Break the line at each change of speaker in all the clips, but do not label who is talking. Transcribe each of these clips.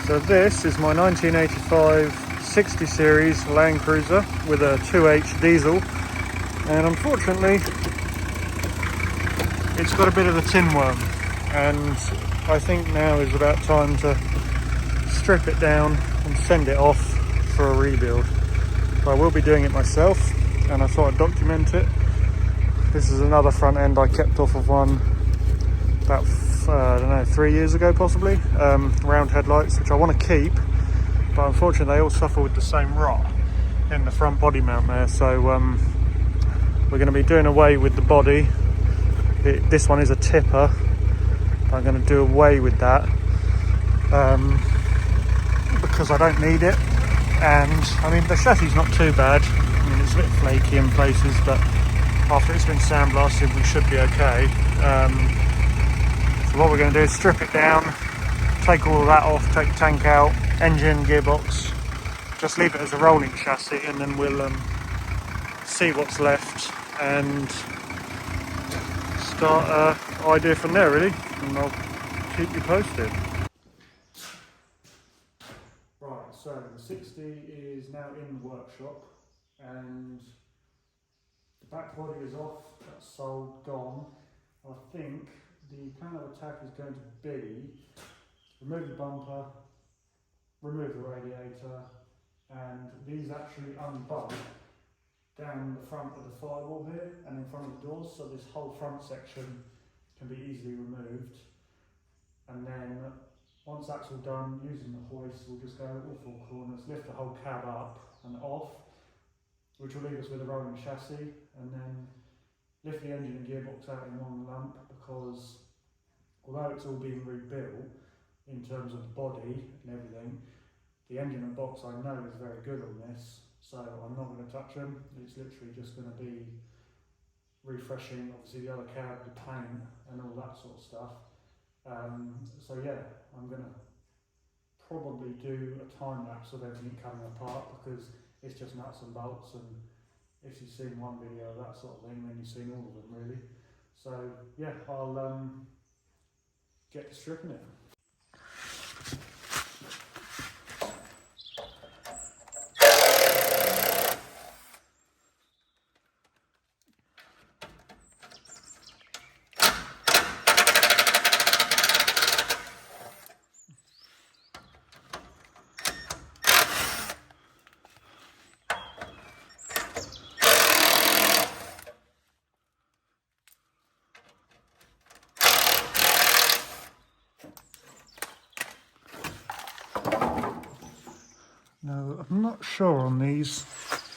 So this is my 1985 60 series Land Cruiser with a 2H diesel, and unfortunately it's got a bit of a tin worm, and I think now is about time to strip it down and send it off for a rebuild. But I will be doing it myself, and I thought I'd document it. This is another front end I kept off of one about I don't know, 3 years ago possibly. Round headlights, which I want to keep, but unfortunately they all suffer with the same rot in the front body mount there. So we're going to be doing away with the body. This one is a tipper, but I'm going to do away with that because I don't need it. And I mean, the chassis is not too bad. I mean, it's a bit flaky in places, but after it's been sandblasted we should be okay. So what we're going to do is strip it down, take all of that off, take the tank out, engine, gearbox, just leave it as a rolling chassis, and then we'll see what's left and start an idea from there really, and I'll keep you posted. Right, so the 60 is now in the workshop, and the back body is off, that's sold, gone. I think the plan of attack is going to be remove the bumper, remove the radiator, and these actually unbolt down the front of the firewall here and in front of the doors, so this whole front section can be easily removed. And then once that's all done, using the hoist, we'll just go all four corners, lift the whole cab up and off, which will leave us with a rolling chassis, and then lift the engine and gearbox out in one lump, because although it's all being rebuilt in terms of the body and everything, the engine and box I know is very good on this, so I'm not going to touch them. It's literally just going to be refreshing, obviously, the other cab, the paint and all that sort of stuff. So yeah, I'm going to probably do a time lapse of everything coming apart, because it's just nuts and bolts, and if you've seen one video of that sort of thing, then you've seen all of them really. So yeah, I'll get to stripping it. No, I'm not sure on these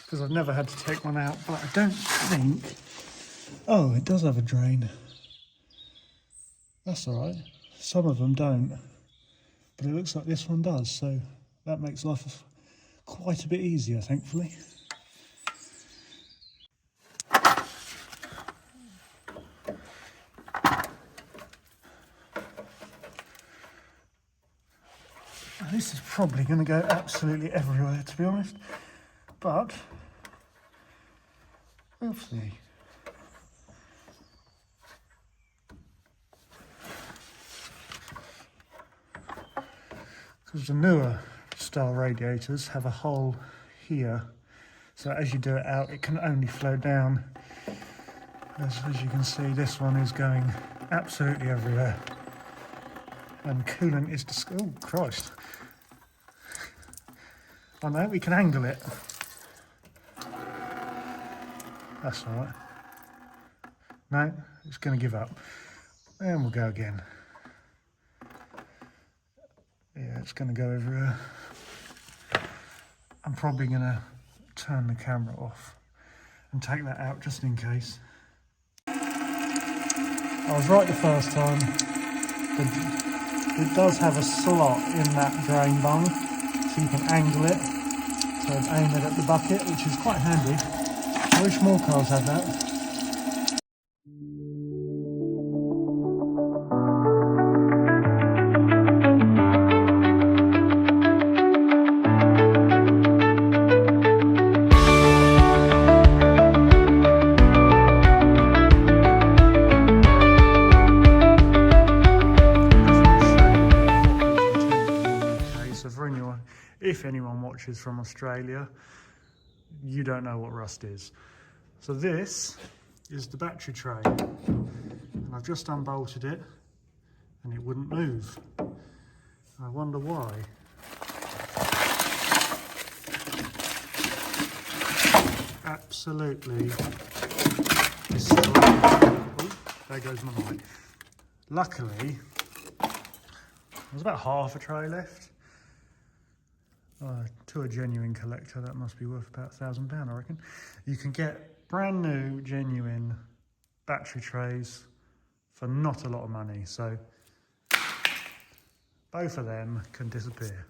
because I've never had to take one out, but I don't think... Oh, it does have a drain. That's all right. Some of them don't, but it looks like this one does, so that makes life quite a bit easier, thankfully. This is probably going to go absolutely everywhere, to be honest, but we'll see. Because the newer style radiators have a hole here, so as you do it out, it can only flow down. As you can see, this one is going absolutely everywhere, and coolant is oh Christ. I know, we can angle it. That's all right. No, it's going to give up. And we'll go again. Yeah, it's going to go everywhere. I'm probably going to turn the camera off and take that out just in case. I was right the first time. It does have a slot in that drain bung, so you can angle it to aim it at the bucket, which is quite handy. I wish more cars had that. if anyone watches from Australia, you don't know what rust is. So this is the battery tray, and I've just unbolted it and it wouldn't move. I wonder why. Absolutely destroyed. Oh, there goes my light. Luckily, there's about half a tray left. To a genuine collector, that must be worth about £1,000, I reckon. You can get brand new, genuine battery trays for not a lot of money, so both of them can disappear.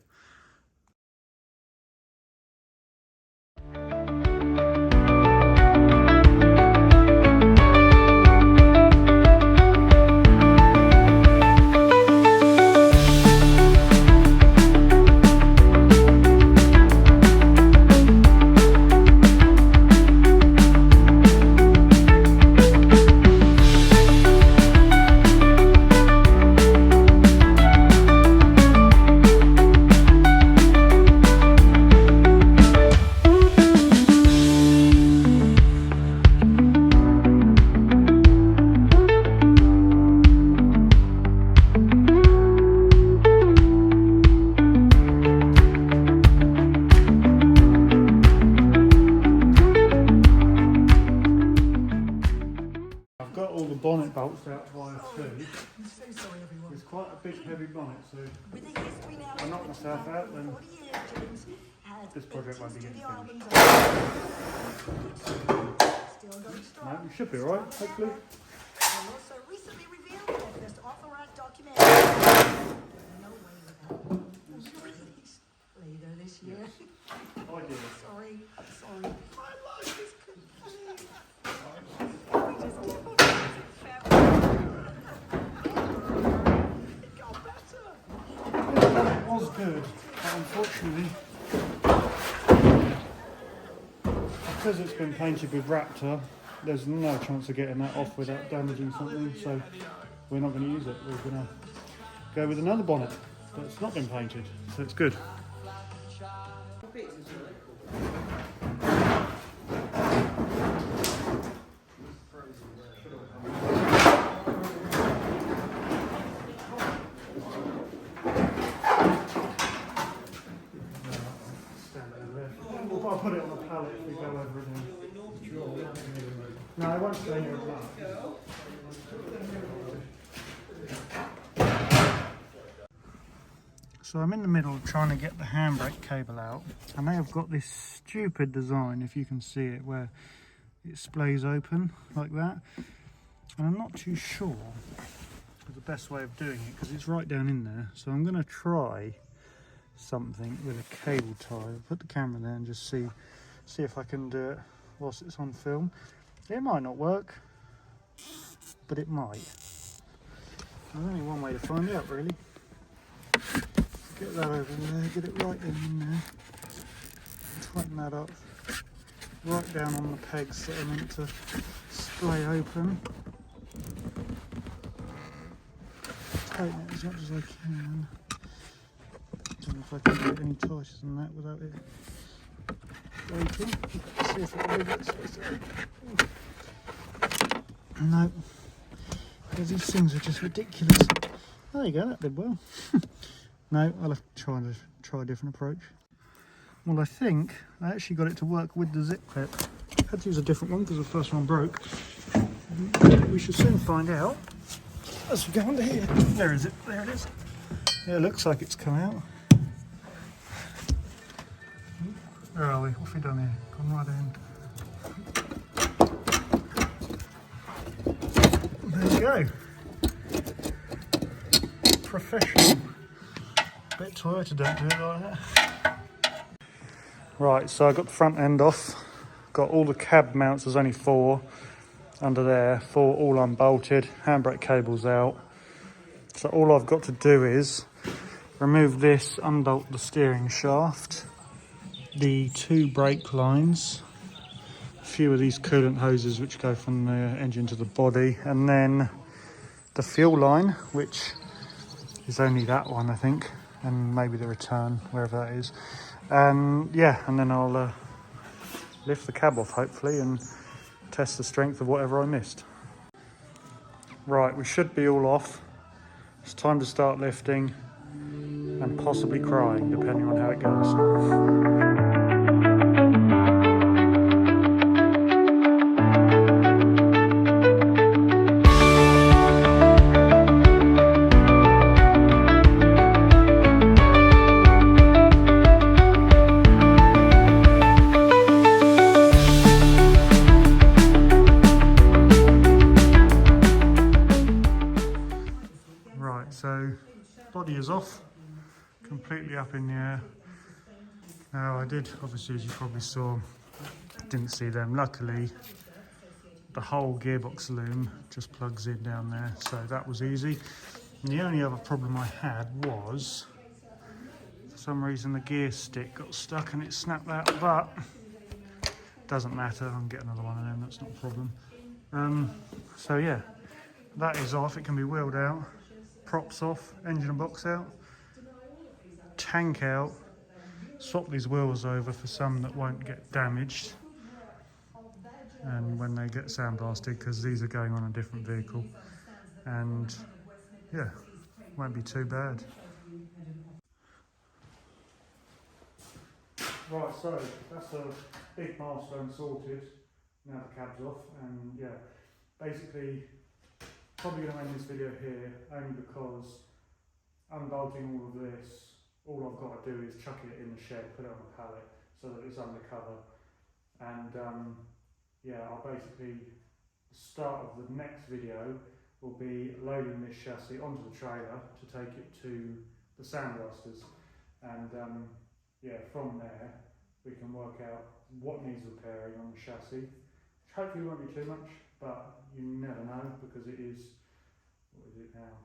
Bonnet bolts out via two.
I'm so sorry, everyone.
It's quite a big, heavy bonnet, so
With a history now,
I knock myself out, then
40 years, James had
this project won't be getting
studio
finished.
albums still going strong.
No, you should be alright, hopefully.
And also recently revealed their first authorized document. No way without release later this year.
I did it.
Sorry, I'm sorry. My life is complete. We just keep on dancing family. It got better.
It was good, but unfortunately, because it's been painted with Raptor, there's no chance of getting that off without damaging something, so we're not going to use it. We're going to go with another bonnet that's not been painted, so it's good. I'll put it on a pallet if we go over it now. No, I won't stay here at So I'm in the middle trying to get the handbrake cable out, and they have got this stupid design, if you can see it, where it splays open like that, and I'm not too sure of the best way of doing it because it's right down in there. So I'm going to try something with a cable tie. I'll put the camera there and just see if I can do it whilst it's on film. It might not work, but it might. There's only one way to find out, really. Get that over there, get it right in there, tighten that up, right down on the pegs that are meant to splay open. Tighten it as much as I can. Don't know if I can get any tighter than that without it breaking. See if it really gets No, because these things are just ridiculous. There you go, that did well. No, I'll have to try a different approach. Well, I think I actually got it to work with the zip clip. I had to use a different one because the first one broke. We should soon find out as we go under here. There is it. There it is. Yeah, it looks like it's come out. Where are we? What have we done here? Come right in. There you go. Professional. Bit Toyota don't do it like that. Right, so I got the front end off. Got all the cab mounts, there's only 4 under there, 4 all unbolted, handbrake cables out. So all I've got to do is remove this, unbolt the steering shaft, the 2 brake lines, a few of these coolant hoses which go from the engine to the body, and then the fuel line, which is only that one I think, and maybe the return, wherever that is. And yeah, and then I'll lift the cab off hopefully and test the strength of whatever I missed. Right, we should be all off. It's time to start lifting and possibly crying, depending on how it goes. Right, so body is off, completely up in the air. Now I did, obviously, as you probably saw, didn't see them. Luckily, the whole gearbox loom just plugs in down there, so that was easy. And the only other problem I had was, for some reason, the gear stick got stuck and it snapped out, but doesn't matter, I can get another one of them, that's not a problem. So yeah, that is off, it can be wheeled out. Props off, engine and box out, tank out, swap these wheels over for some that won't get damaged and when they get sandblasted, because these are going on a different vehicle, and yeah, won't be too bad. Right, so that's a big milestone sorted. Now the cab's off, and yeah, basically probably going to end this video here only because unbolting all of this, all I've got to do is chuck it in the shed, put it on a pallet so that it's under cover, and yeah, I'll basically, the start of the next video will be loading this chassis onto the trailer to take it to the sandblasters, and yeah, from there we can work out what needs repairing on the chassis, which hopefully won't be too much, but you never know, because it is, what is it now,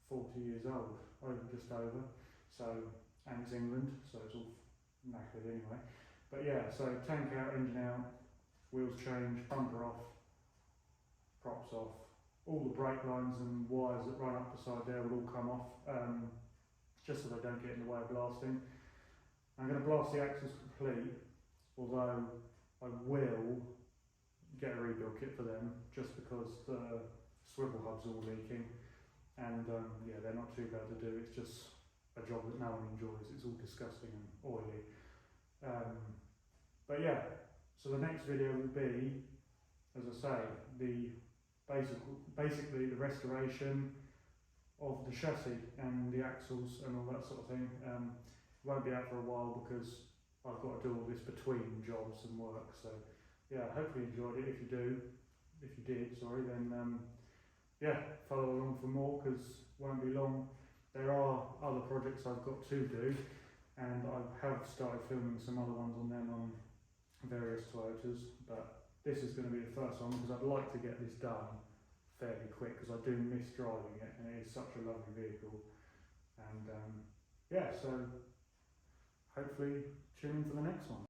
40 years old, just over, so, and it's England, so it's all knackered anyway. But yeah, so tank out, engine out, wheels changed, bumper off, props off, all the brake lines and wires that run up the side there will all come off, just so they don't get in the way of blasting. I'm going to blast the axles complete, although I will get a rebuild kit for them, just because the swivel hubs are all leaking, and yeah, they're not too bad to do. It's just a job that no one enjoys. It's all disgusting and oily. But yeah, so the next video will be, as I say, the basically the restoration of the chassis and the axles and all that sort of thing. Won't be out for a while because I've got to do all this between jobs and work. So yeah, hopefully you enjoyed it. If you did, sorry, then yeah, follow along for more, because it won't be long. There are other projects I've got to do, and I have started filming some other ones on them on various Toyotas, but this is going to be the first one because I'd like to get this done fairly quick, because I do miss driving it and it is such a lovely vehicle. And yeah, so hopefully tune in for the next one.